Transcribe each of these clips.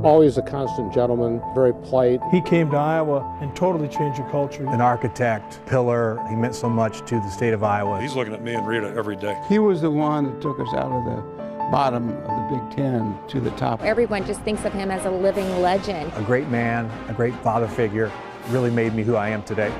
Always a constant gentleman, very polite. He came to Iowa and totally changed the culture. An architect, pillar, he meant so much to the state of Iowa. He's looking at me and Rita every day. He was the one that took us out of the bottom of the Big Ten to the top. Everyone just thinks of him as a living legend. A great man, a great father figure, really made me who I am today.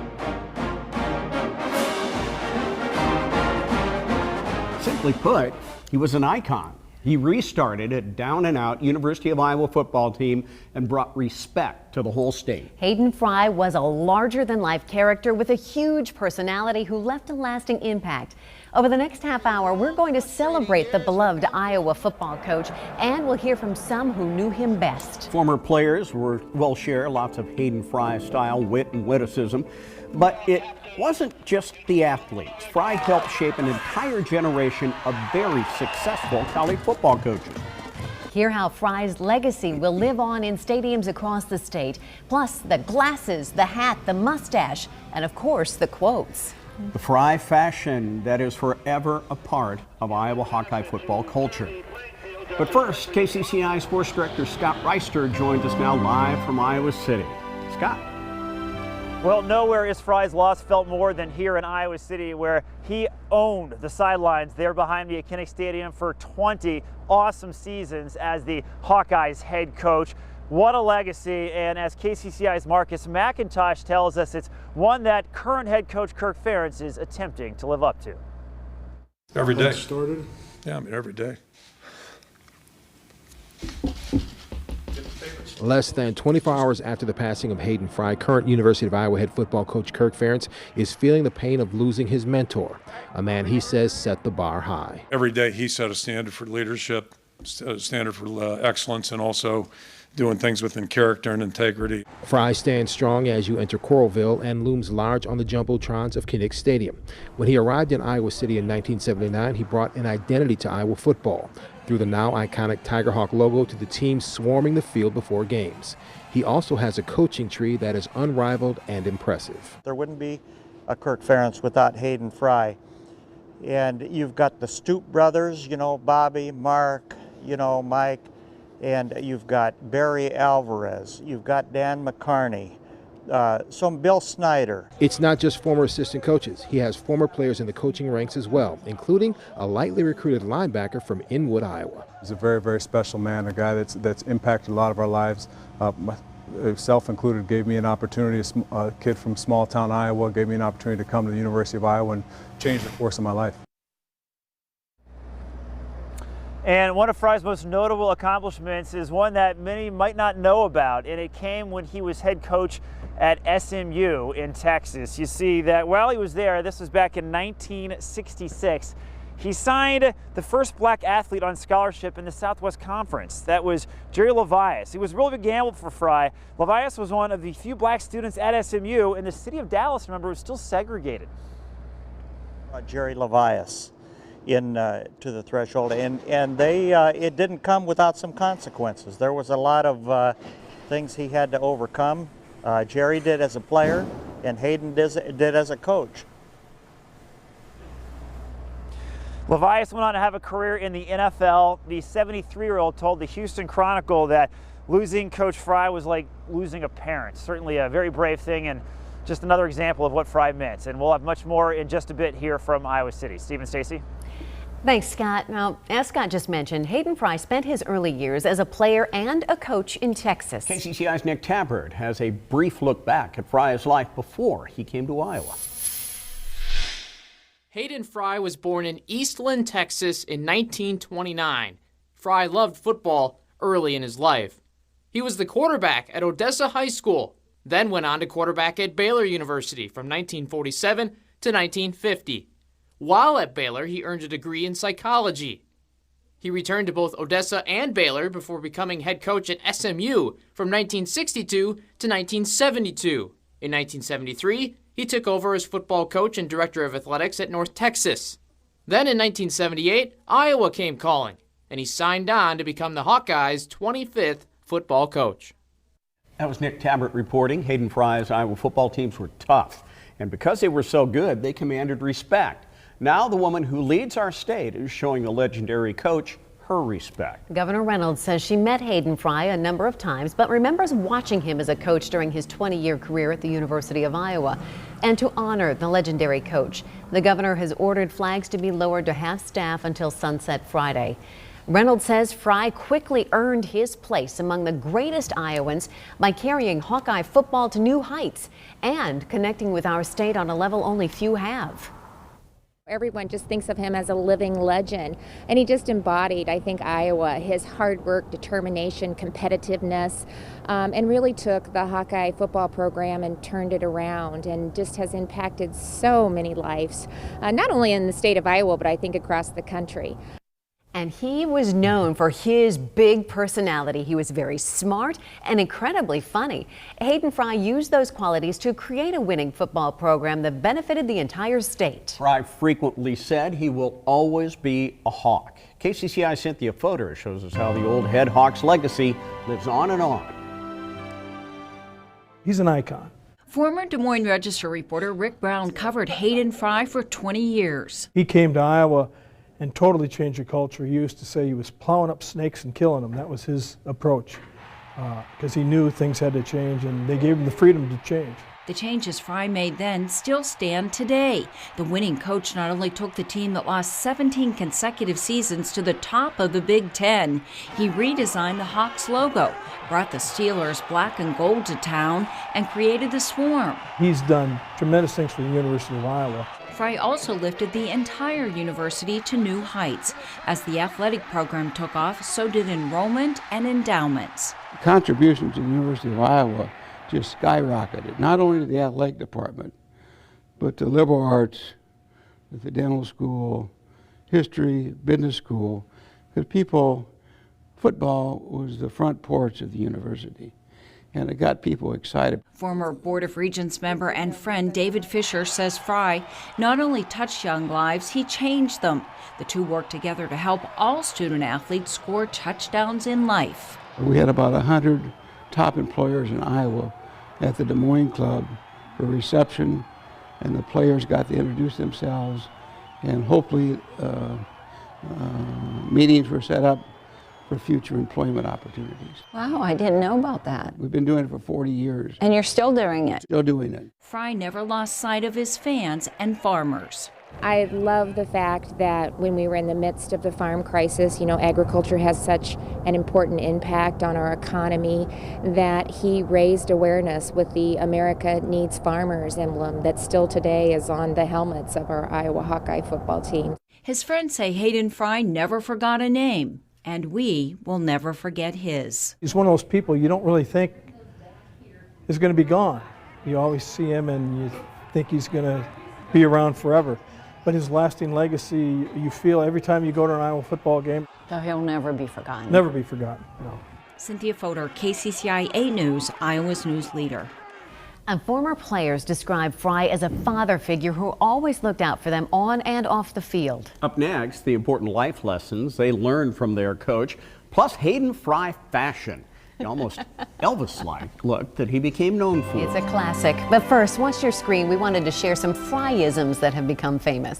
Simply put, he was an icon. He restarted a down-and-out University of Iowa football team and brought respect to the whole state. Hayden Fry was a larger-than-life character with a huge personality who left a lasting impact. Over the next half hour, we're going to celebrate the beloved Iowa football coach, and we'll hear from some who knew him best. Former players will share lots of Hayden Fry style, wit, and witticism. But it wasn't just the athletes. Fry helped shape an entire generation of very successful college football coaches. Hear how Fry's legacy will live on in stadiums across the state, plus the glasses, the hat, the mustache, and of course the quotes. The Fry fashion that is forever a part of Iowa Hawkeye football culture. But first, KCCI Sports Director Scott Reister joins us now live from Iowa City. Scott. Well, nowhere is Fry's loss felt more than here in Iowa City, where he owned the sidelines there behind me at Kinnick Stadium for 20 awesome seasons as the Hawkeyes head coach. What a legacy, and as KCCI's Marcus McIntosh tells us, it's one that current head coach Kirk Ferentz is attempting to live up to. Every day. Started? Yeah, I mean, every day. Less than 24 hours after the passing of Hayden Fry, current University of Iowa head football coach Kirk Ferentz is feeling the pain of losing his mentor, a man he says set the bar high. Every day he set a standard for leadership, a standard for excellence, and also doing things within character and integrity. Fry stands strong as you enter Coralville and looms large on the jumbotrons of Kinnick Stadium. When he arrived in Iowa City in 1979, he brought an identity to Iowa football, through the now iconic Tigerhawk logo to the team swarming the field before games. He also has a coaching tree that is unrivaled and impressive. There wouldn't be a Kirk Ferentz without Hayden Fry. And you've got the Stoop brothers, you know, Bobby, Mark, you know, Mike, and you've got Barry Alvarez, you've got Dan McCarney, Bill Snyder. It's not just former assistant coaches. He has former players in the coaching ranks as well, including a lightly recruited linebacker from Inwood, Iowa. He's a very, very special man, a guy that's impacted a lot of our lives. Myself included, gave me an opportunity, a kid from small town Iowa, gave me an opportunity to come to the University of Iowa and change the course of my life. And one of Fry's most notable accomplishments is one that many might not know about, and it came when he was head coach at SMU in Texas. You see that while he was there, this was back in 1966, he signed the first black athlete on scholarship in the Southwest Conference. That was Jerry Levias. It was a really big gamble for Fry. Levias was one of the few black students at SMU, and the city of Dallas, remember, was still segregated. Jerry Levias to the threshold, and they it didn't come without some consequences. There was a lot of things he had to overcome. Jerry did as a player, and Hayden did as a coach. Levias went on to have a career in the NFL. The 73-year-old told the Houston Chronicle that losing Coach Fry was like losing a parent. Certainly a very brave thing, and just another example of what Fry meant. And we'll have much more in just a bit here from Iowa City. Stephen Stacy. Thanks, Scott. Now, as Scott just mentioned, Hayden Fry spent his early years as a player and a coach in Texas. KCCI's Nick Tabbert has a brief look back at Fry's life before he came to Iowa. Hayden Fry was born in Eastland, Texas in 1929. Fry loved football early in his life. He was the quarterback at Odessa High School, then went on to quarterback at Baylor University from 1947 to 1950. While at Baylor, he earned a degree in psychology. He returned to both Odessa and Baylor before becoming head coach at SMU from 1962 to 1972. In 1973, he took over as football coach and director of athletics at North Texas. Then in 1978, Iowa came calling, and he signed on to become the Hawkeyes' 25th football coach. That was Nick Tabbert reporting. Hayden Fry's Iowa football teams were tough, and because they were so good, they commanded respect. Now the woman who leads our state is showing the legendary coach her her respect. Governor Reynolds says she met Hayden Fry a number of times, but remembers watching him as a coach during his 20-year career at the University of Iowa. And to honor the legendary coach, the governor has ordered flags to be lowered to half-staff until sunset Friday. Reynolds says Fry quickly earned his place among the greatest Iowans by carrying Hawkeye football to new heights and connecting with our state on a level only few have. Everyone just thinks of him as a living legend, and he just embodied, I think, Iowa, his hard work, determination, competitiveness, and really took the Hawkeye football program and turned it around, and just has impacted so many lives, not only in the state of Iowa, but I think across the country. And he was known for his big personality. He was very smart and incredibly funny. Hayden Fry used those qualities to create a winning football program that benefited the entire state. Fry frequently said he will always be a Hawk. KCCI Cynthia Fodor shows us how the old head Hawks legacy lives on and on. He's an icon. Former Des Moines Register reporter Rick Brown covered Hayden Fry for 20 years. He came to Iowa and totally changed the culture. He used to say he was plowing up snakes and killing them. That was his approach, because he knew things had to change, and they gave him the freedom to change. The changes Fry made then still stand today. The winning coach not only took the team that lost 17 consecutive seasons to the top of the Big Ten, he redesigned the Hawks logo, brought the Steelers black and gold to town, and created the Swarm. He's done tremendous things for the University of Iowa. Fry also lifted the entire university to new heights. As the athletic program took off, so did enrollment and endowments. Contributions to the University of Iowa just skyrocketed, not only to the athletic department, but to liberal arts, the dental school, history, business school, because football was the front porch of the university, and it got people excited. Former Board of Regents member and friend David Fisher says Fry not only touched young lives, he changed them. The two worked together to help all student athletes score touchdowns in life. We had about 100 top employers in Iowa at the Des Moines Club for reception, and the players got to introduce themselves, and hopefully meetings were set up for future employment opportunities. Wow, I didn't know about that. We've been doing it for 40 years. And you're still doing it? Still doing it. Fry never lost sight of his fans and farmers. I love the fact that when we were in the midst of the farm crisis, agriculture has such an important impact on our economy, that he raised awareness with the America Needs Farmers emblem that still today is on the helmets of our Iowa Hawkeye football team. His friends say Hayden Fry never forgot a name, and we will never forget his. He's one of those people you don't really think is going to be gone. You always see him and you think he's going to be around forever. But his lasting legacy, you feel every time you go to an Iowa football game. So he'll never be forgotten. Never be forgotten, no. Cynthia Fodor, KCCI 8 News, Iowa's news leader. And former players describe Fry as a father figure who always looked out for them on and off the field. Up next, the important life lessons they learned from their coach, plus Hayden Fry fashion. The almost Elvis-like look that he became known for. It's a classic. But first, watch your screen. We wanted to share some Fryisms that have become famous.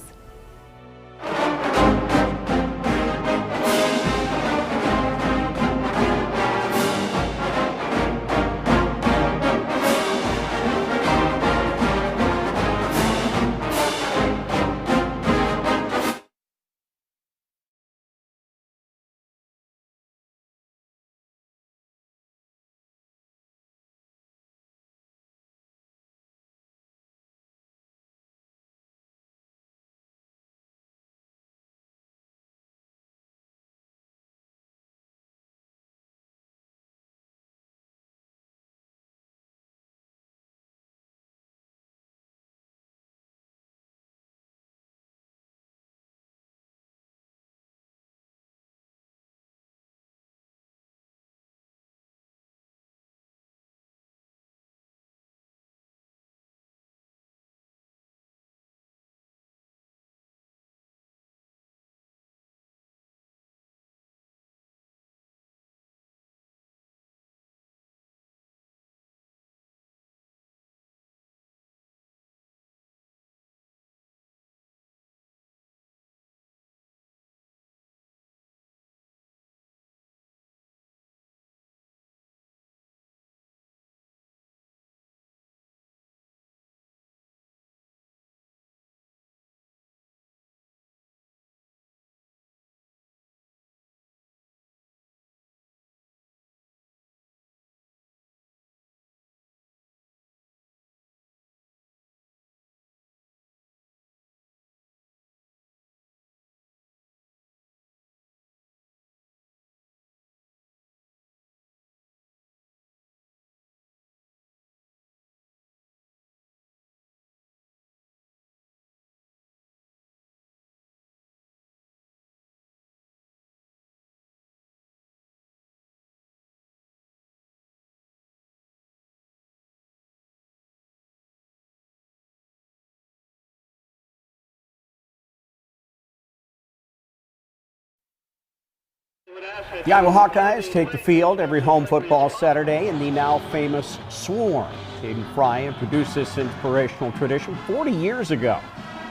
The Iowa Hawkeyes take the field every home football Saturday in the now famous Swarm. Hayden Fry introduced this inspirational tradition 40 years ago.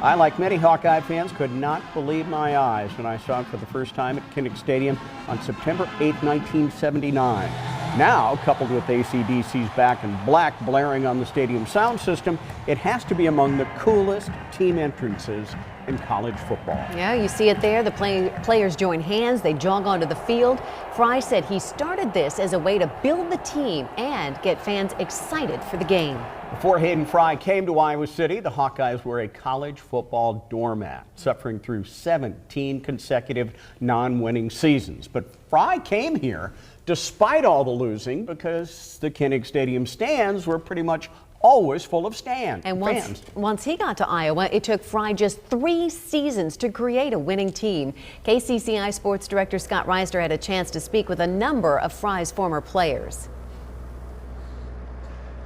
I, like many Hawkeye fans, could not believe my eyes when I saw it for the first time at Kinnick Stadium on September 8, 1979. Now, coupled with AC/DC's Back in Black blaring on the stadium sound system, it has to be among the coolest team entrances in college football. Yeah, you see it there. The players join hands, they jog onto the field. Fry said he started this as a way to build the team and get fans excited for the game. Before Hayden Fry came to Iowa City, the Hawkeyes were a college football doormat, suffering through 17 consecutive non-winning seasons. But Fry came here despite all the losing because the Kinnick Stadium stands were pretty much always full of fans. And once he got to Iowa, it took Fry just 3 seasons to create a winning team. KCCI Sports Director Scott Reister had a chance to speak with a number of Fry's former players.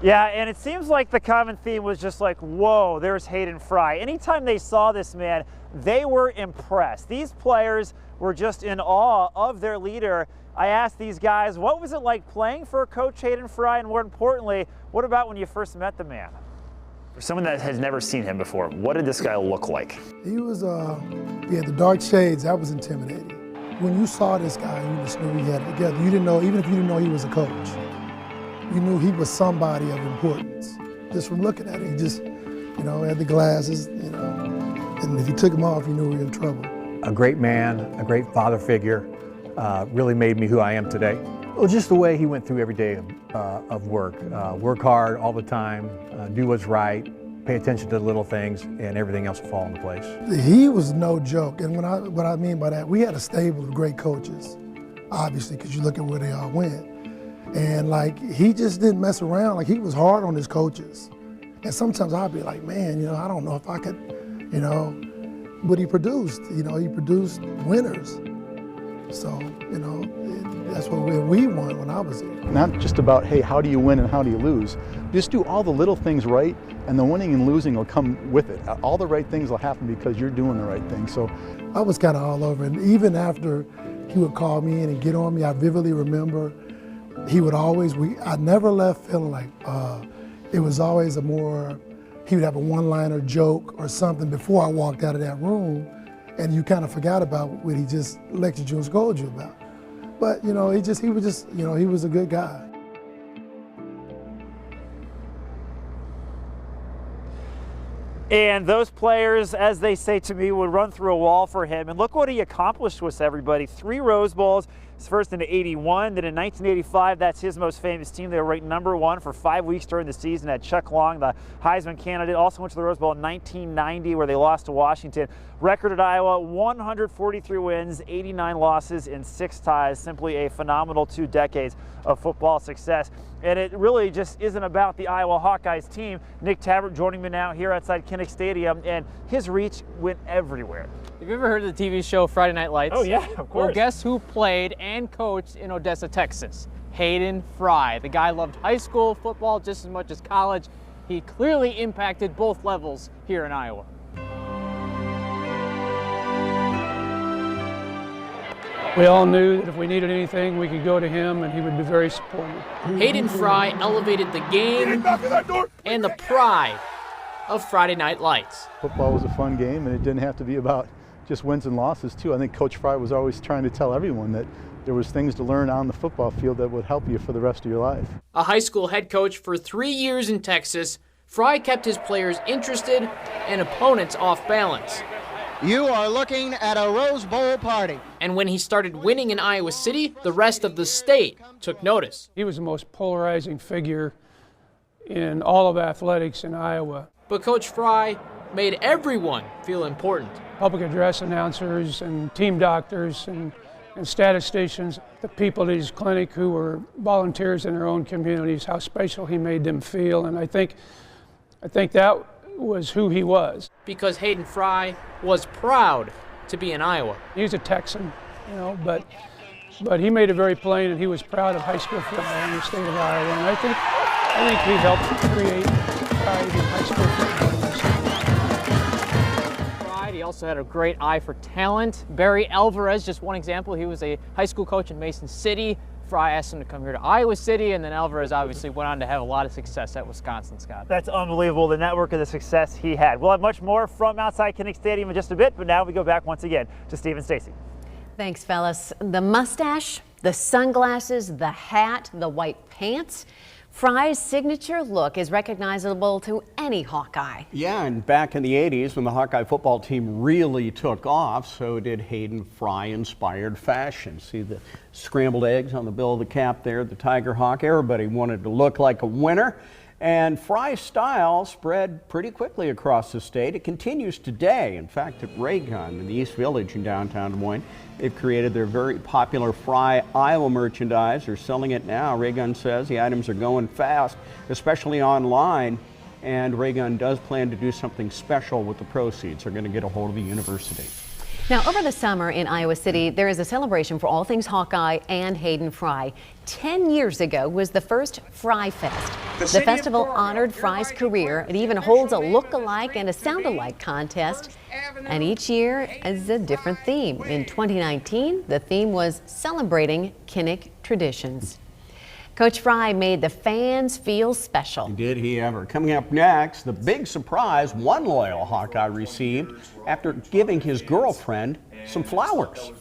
Yeah, and it seems like the common theme was just like, whoa, there's Hayden Fry. Anytime they saw this man, they were impressed. These players were just in awe of their leader. I asked these guys, what was it like playing for Coach Hayden Fry, and more importantly, what about when you first met the man? For someone that has never seen him before, what did this guy look like? He was, he had the dark shades. That was intimidating. When you saw this guy, you just knew he had it together. You didn't know, even if you didn't know he was a coach, you knew he was somebody of importance. Just from looking at him, he just, you know, had the glasses, you know, and if you took them off, you knew we were in trouble. A great man, a great father figure, really made me who I am today. Well, just the way he went through every day of work. Work hard all the time, do what's right, pay attention to the little things, and everything else will fall into place. He was no joke, and what I mean by that, we had a stable of great coaches, obviously, because you look at where they all went. And like, he just didn't mess around. Like, he was hard on his coaches. And sometimes I'd be like, man, you know, I don't know if I could, you know, but he produced, you know, he produced winners. So, you know, that's what we won when I was here. Not just about, hey, how do you win and how do you lose? Just do all the little things right, and the winning and losing will come with it. All the right things will happen because you're doing the right thing. So I was kind of all over, and even after he would call me in and get on me, I vividly remember he would always, I never left feeling like, it was always he would have a one-liner joke or something before I walked out of that room, and you kind of forgot about what he just lectured you and scolded you about. But, you know, he was just, you know, he was a good guy. And those players, as they say to me, would run through a wall for him. And look what he accomplished with everybody. 3 Rose Bowls, his first in '81, then in 1985, that's his most famous team. They were ranked #1 for 5 weeks during the season. Had Chuck Long, the Heisman candidate, also went to the Rose Bowl in 1990 where they lost to Washington. Record at Iowa, 143 wins, 89 losses, and 6 ties. Simply a phenomenal 2 decades of football success. And it really just isn't about the Iowa Hawkeyes team. Nick Tabbert joining me now here outside Kinnick Stadium, and his reach went everywhere. Have you ever heard of the TV show Friday Night Lights? Oh yeah, of course. Well, guess who played and coached in Odessa, Texas? Hayden Fry. The guy loved high school football just as much as college. He clearly impacted both levels here in Iowa. We all knew that if we needed anything, we could go to him, and he would be very supportive. Hayden Fry elevated the game and the pride of Friday Night Lights. Football was a fun game, and it didn't have to be about just wins and losses, too. I think Coach Fry was always trying to tell everyone that there was things to learn on the football field that would help you for the rest of your life. A high school head coach for 3 years in Texas, Fry kept his players interested and opponents off balance. You are looking at a Rose Bowl party. And when he started winning in Iowa City, the rest of the state took notice. He was the most polarizing figure in all of athletics in Iowa. But Coach Fry made everyone feel important. Public address announcers and team doctors and statisticians, the people at his clinic who were volunteers in their own communities, how special he made them feel. And I think that was who he was. Because Hayden Fry was proud to be in Iowa. He's a Texan, you know, but he made it very plain that he was proud of high school football in the state of Iowa. And I think he helped create pride in high school football in the state. Pride He also had a great eye for talent. Barry Alvarez, just one example, he was a high school coach in Mason City. Fry asked him to come here to Iowa City, and then Alvarez obviously went on to have a lot of success at Wisconsin, Scott. That's unbelievable, the network of the success he had. We'll have much more from outside Kinnick Stadium in just a bit, but now we go back once again to Steve and Stacy. Thanks, fellas. The mustache, the sunglasses, the hat, the white pants. Fry's signature look is recognizable to any Hawkeye. Yeah, and back in the 80s when the Hawkeye football team really took off, so did Hayden Fry-inspired fashion. See the scrambled eggs on the bill of the cap there, the Tiger Hawk. Everybody wanted to look like a winner. And Fry's style spread pretty quickly across the state. It continues today. In fact, at Raygun in the East Village in downtown Des Moines, they've created their very popular Fry Iowa merchandise. They're selling it now. Raygun says the items are going fast, especially online. And Raygun does plan to do something special with the proceeds. They're going to get a hold of the university. Now, over the summer in Iowa City, there is a celebration for all things Hawkeye and Hayden Fry. 10 years ago was the first Fry Fest. The festival honored Fry's career. It even holds a look-alike and a sound-alike contest. And each year is a different theme. In 2019, the theme was celebrating Kinnick traditions. Coach Fry made the fans feel special. Did he ever? Coming up next, the big surprise one loyal Hawkeye received after giving his girlfriend some flowers.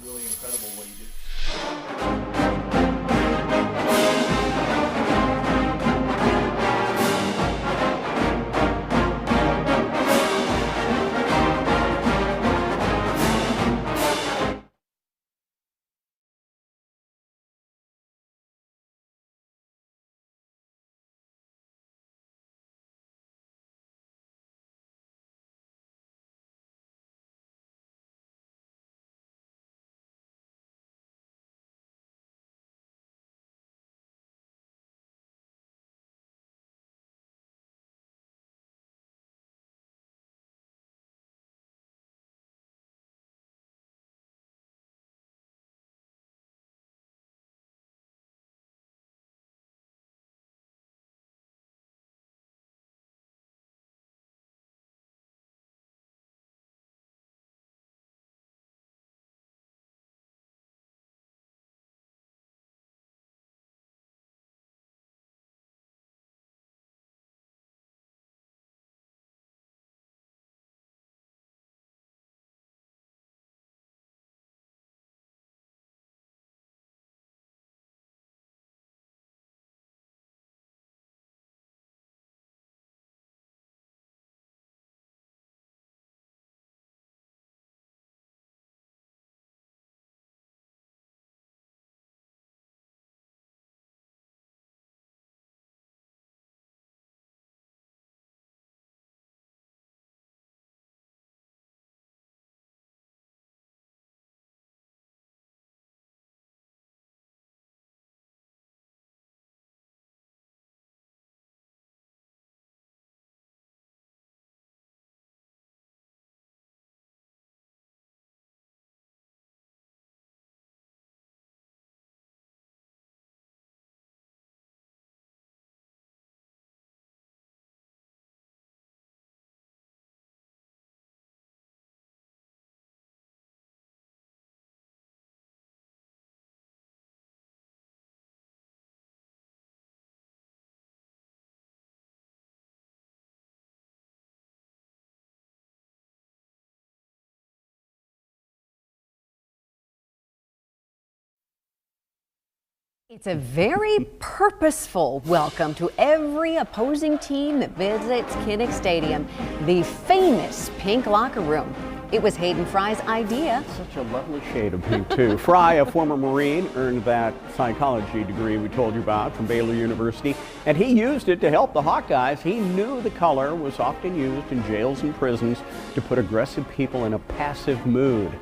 It's a very purposeful welcome to every opposing team that visits Kinnick Stadium, the famous pink locker room. It was Hayden Fry's idea. Such a lovely shade of pink, too. Fry, a former Marine, earned that psychology degree we told you about from Baylor University, and he used it to help the Hawkeyes. He knew the color was often used in jails and prisons to put aggressive people in a passive mood.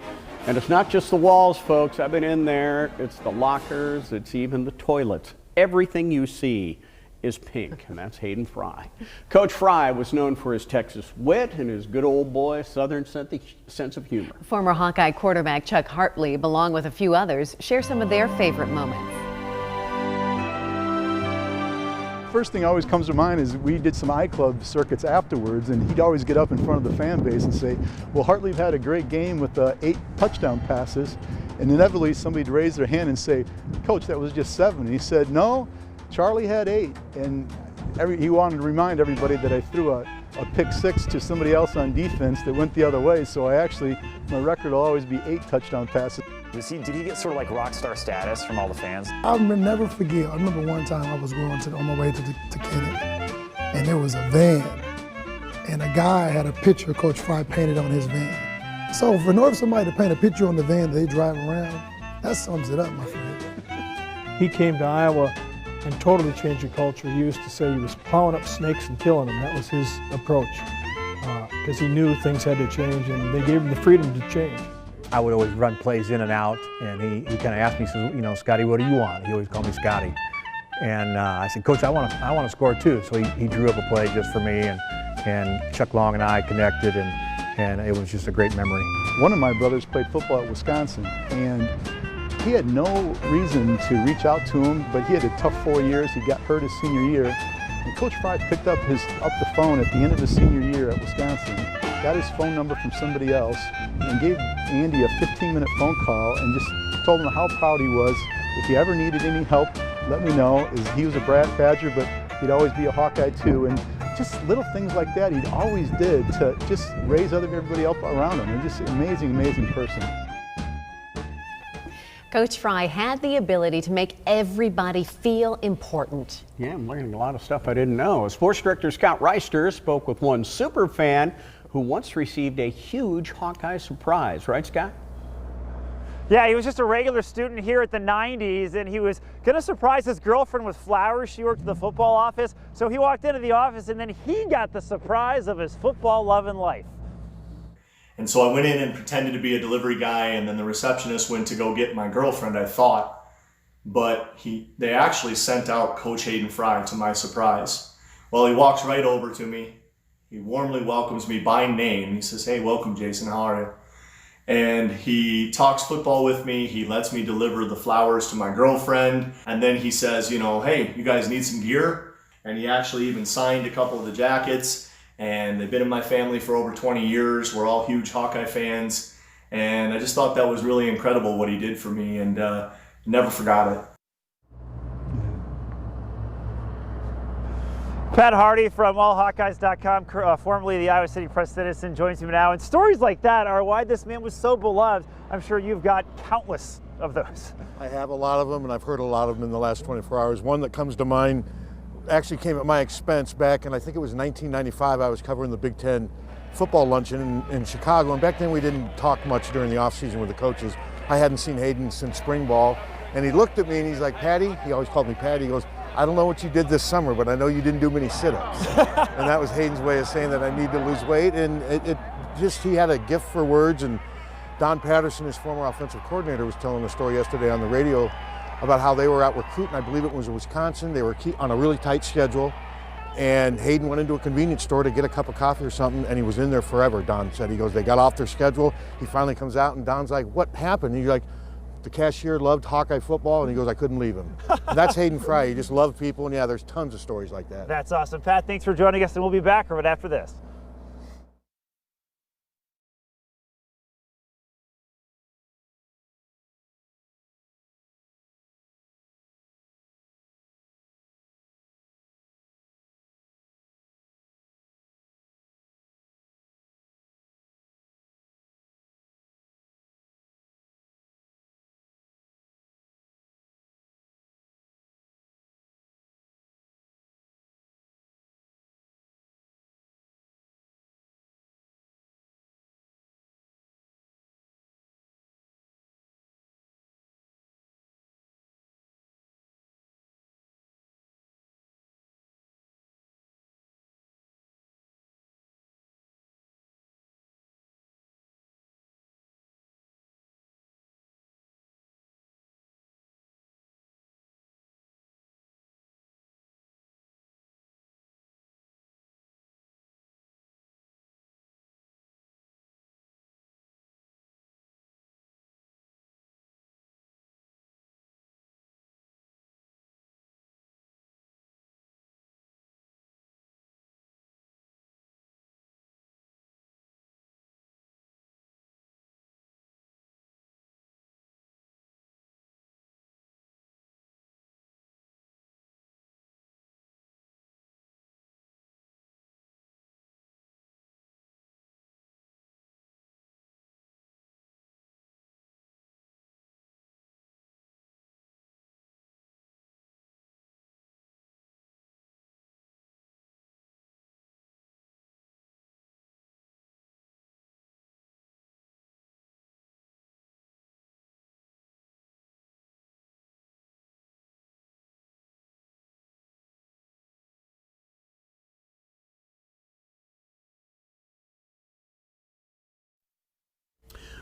And it's not just the walls, folks. I've been in there. It's the lockers. It's even the toilets. Everything you see is pink, and that's Hayden Fry. Coach Fry was known for his Texas wit and his good old boy Southern sense of humor. Former Hawkeye quarterback Chuck Hartley, along with a few others, share some of their favorite moments. first thing always comes to mind is we did some iClub circuits afterwards, and he'd always get up in front of the fan base and say, well, Hartley've had a great game with 8 touchdown passes. And inevitably somebody'd raise their hand and say, Coach, that was just 7. And he said, no, Charlie had 8. And he wanted to remind everybody that I threw a pick 6 to somebody else on defense that went the other way. So my record will always be 8 touchdown passes. Did he get sort of like rock star status from all the fans? I'll never forget. I remember one time I was going on my way to Kinnick, and there was a van, and a guy had a picture of Coach Fry painted on his van. So in order for somebody to paint a picture on the van that they drive around, that sums it up, my friend. He came to Iowa and totally changed the culture. He used to say he was plowing up snakes and killing them. That was his approach, because he knew things had to change, and they gave him the freedom to change. I would always run plays in and out, and he kind of asked me, he says, you know, Scotty, what do you want? He always called me Scotty. And I said, Coach, I want to score too. So he drew up a play just for me, and Chuck Long and I connected, and it was just a great memory. One of my brothers played football at Wisconsin, and he had no reason to reach out to him, but he had a tough 4 years. He got hurt his senior year, and Coach Fry picked up the phone at the end of his senior year at Wisconsin, got his phone number from somebody else, and gave Andy a 15-minute phone call and just told him how proud he was. If you ever needed any help, let me know. He was a Badger, but he'd always be a Hawkeye too. And just little things like that he always did to just raise everybody up around him. And just an amazing, amazing person. Coach Fry had the ability to make everybody feel important. Yeah, I'm learning a lot of stuff I didn't know. Sports director Scott Reister spoke with one super fan who once received a huge Hawkeye surprise. Right, Scott? Yeah, he was just a regular student here at the 90s, and he was going to surprise his girlfriend with flowers. She worked at the football office, so he walked into the office, and then he got the surprise of his football love and life. And so I went in and pretended to be a delivery guy, and then the receptionist went to go get my girlfriend, I thought. But they actually sent out Coach Hayden Fry to my surprise. Well, he walks right over to me. He warmly welcomes me by name. He says, hey, welcome, Jason, how are you? And he talks football with me. He lets me deliver the flowers to my girlfriend. And then he says, you know, hey, you guys need some gear? And he actually even signed a couple of the jackets. And they've been in my family for over 20 years. We're all huge Hawkeye fans. And I just thought that was really incredible what he did for me, and never forgot it. Pat Harty from allhawkeyes.com, formerly the Iowa City Press Citizen, joins me now. And stories like that are why this man was so beloved. I'm sure you've got countless of those. I have a lot of them, and I've heard a lot of them in the last 24 hours. One that comes to mind actually came at my expense back in, I think it was 1995. I was covering the Big Ten football luncheon in Chicago, and back then we didn't talk much during the offseason with the coaches. I hadn't seen Hayden since spring ball, and he looked at me and he's like, Patty, he always called me Patty, he goes, I don't know what you did this summer, but I know you didn't do many sit-ups. And that was Hayden's way of saying that I need to lose weight, and he had a gift for words. And Don Patterson, his former offensive coordinator, was telling a story yesterday on the radio about how they were out recruiting. I believe it was in Wisconsin. They were on a really tight schedule, and Hayden went into a convenience store to get a cup of coffee or something, and he was in there forever, Don said. He goes, they got off their schedule. He finally comes out, and Don's like, what happened? And he's like, the cashier loved Hawkeye football, and he goes, I couldn't leave him. And that's Hayden Fry. He just loved people, and yeah, there's tons of stories like that. That's awesome. Pat, thanks for joining us, and we'll be back right after this.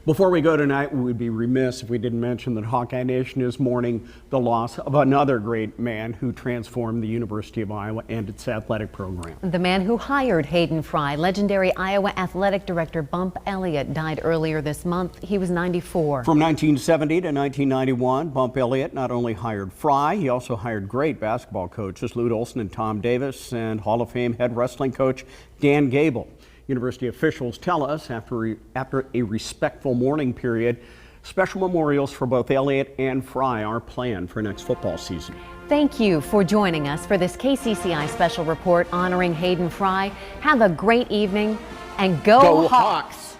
Before we go tonight, we would be remiss if we didn't mention that Hawkeye Nation is mourning the loss of another great man who transformed the University of Iowa and its athletic program. The man who hired Hayden Fry, legendary Iowa athletic director Bump Elliott, died earlier this month. He was 94. From 1970 to 1991, Bump Elliott not only hired Fry, he also hired great basketball coaches Lute Olson and Tom Davis, and Hall of Fame head wrestling coach Dan Gable. University officials tell us after a respectful mourning period, special memorials for both Elliott and Fry are planned for next football season. Thank you for joining us for this KCCI special report honoring Hayden Fry. Have a great evening and go Hawks!